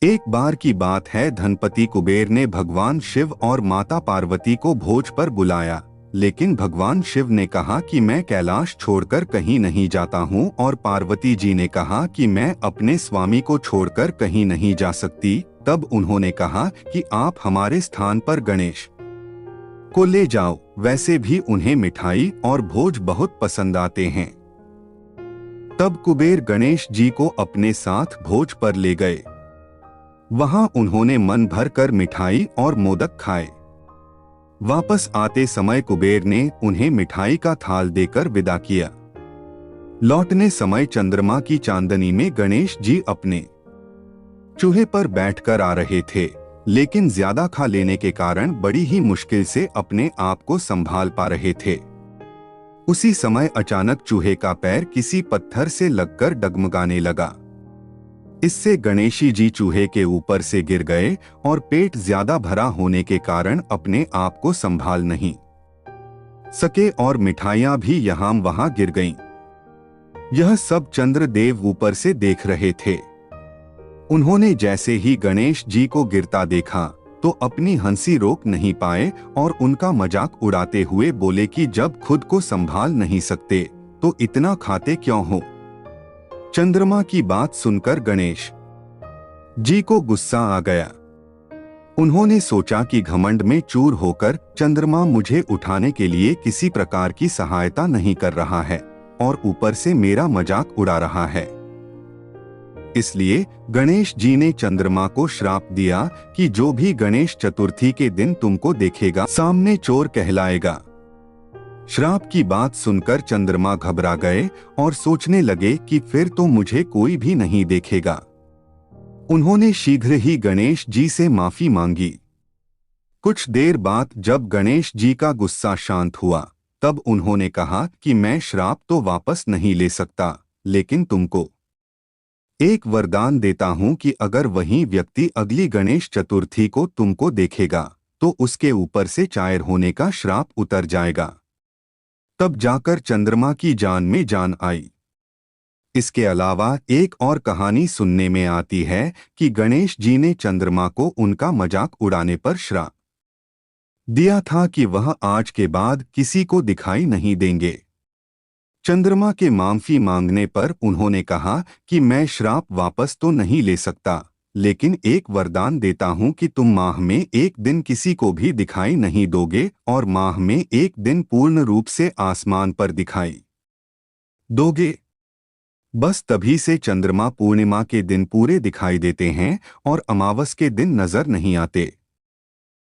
एक बार की बात है, धनपति कुबेर ने भगवान शिव और माता पार्वती को भोज पर बुलाया, लेकिन भगवान शिव ने कहा कि मैं कैलाश छोड़कर कहीं नहीं जाता हूँ और पार्वती जी ने कहा कि मैं अपने स्वामी को छोड़कर कहीं नहीं जा सकती। तब उन्होंने कहा कि आप हमारे स्थान पर गणेश को ले जाओ, वैसे भी उन्हें मिठाई और भोज बहुत पसंद आते हैं। तब कुबेर गणेश जी को अपने साथ भोज पर ले गए। वहां उन्होंने मन भर कर मिठाई और मोदक खाए। वापस आते समय कुबेर ने उन्हें मिठाई का थाल देकर विदा किया। लौटने समय चंद्रमा की चांदनी में गणेश जी अपने चूहे पर बैठकर आ रहे थे, लेकिन ज्यादा खा लेने के कारण बड़ी ही मुश्किल से अपने आप को संभाल पा रहे थे। उसी समय अचानक चूहे का पैर किसी पत्थर से लगकर डगमगाने लगा। इससे गणेशी जी चूहे के ऊपर से गिर गए और पेट ज्यादा भरा होने के कारण अपने आप को संभाल नहीं सके और मिठाइयां भी यहाँ वहां गिर गईं। यह सब चंद्रदेव ऊपर से देख रहे थे। उन्होंने जैसे ही गणेश जी को गिरता देखा तो अपनी हंसी रोक नहीं पाए और उनका मजाक उड़ाते हुए बोले कि जब खुद को संभाल नहीं सकते तो इतना खाते क्यों हो। चंद्रमा की बात सुनकर गणेश जी को गुस्सा आ गया। उन्होंने सोचा कि घमंड में चूर होकर चंद्रमा मुझे उठाने के लिए किसी प्रकार की सहायता नहीं कर रहा है और ऊपर से मेरा मजाक उड़ा रहा है। इसलिए गणेश जी ने चंद्रमा को श्राप दिया कि जो भी गणेश चतुर्थी के दिन तुमको देखेगा सामने चोर कहलाएगा। श्राप की बात सुनकर चंद्रमा घबरा गए और सोचने लगे कि फिर तो मुझे कोई भी नहीं देखेगा। उन्होंने शीघ्र ही गणेश जी से माफी मांगी। कुछ देर बाद जब गणेश जी का गुस्सा शांत हुआ तब उन्होंने कहा कि मैं श्राप तो वापस नहीं ले सकता, लेकिन तुमको एक वरदान देता हूं कि अगर वही व्यक्ति अगली गणेश चतुर्थी को तुमको देखेगा तो उसके ऊपर से चायर होने का श्राप उतर जाएगा। तब जाकर चंद्रमा की जान में जान आई। इसके अलावा एक और कहानी सुनने में आती है कि गणेश जी ने चंद्रमा को उनका मजाक उड़ाने पर श्राप दिया था कि वह आज के बाद किसी को दिखाई नहीं देंगे। चंद्रमा के माफी मांगने पर उन्होंने कहा कि मैं श्राप वापस तो नहीं ले सकता, लेकिन एक वरदान देता हूं कि तुम माह में एक दिन किसी को भी दिखाई नहीं दोगे और माह में एक दिन पूर्ण रूप से आसमान पर दिखाई दोगे। बस तभी से चंद्रमा पूर्णिमा के दिन पूरे दिखाई देते हैं और अमावस के दिन नजर नहीं आते।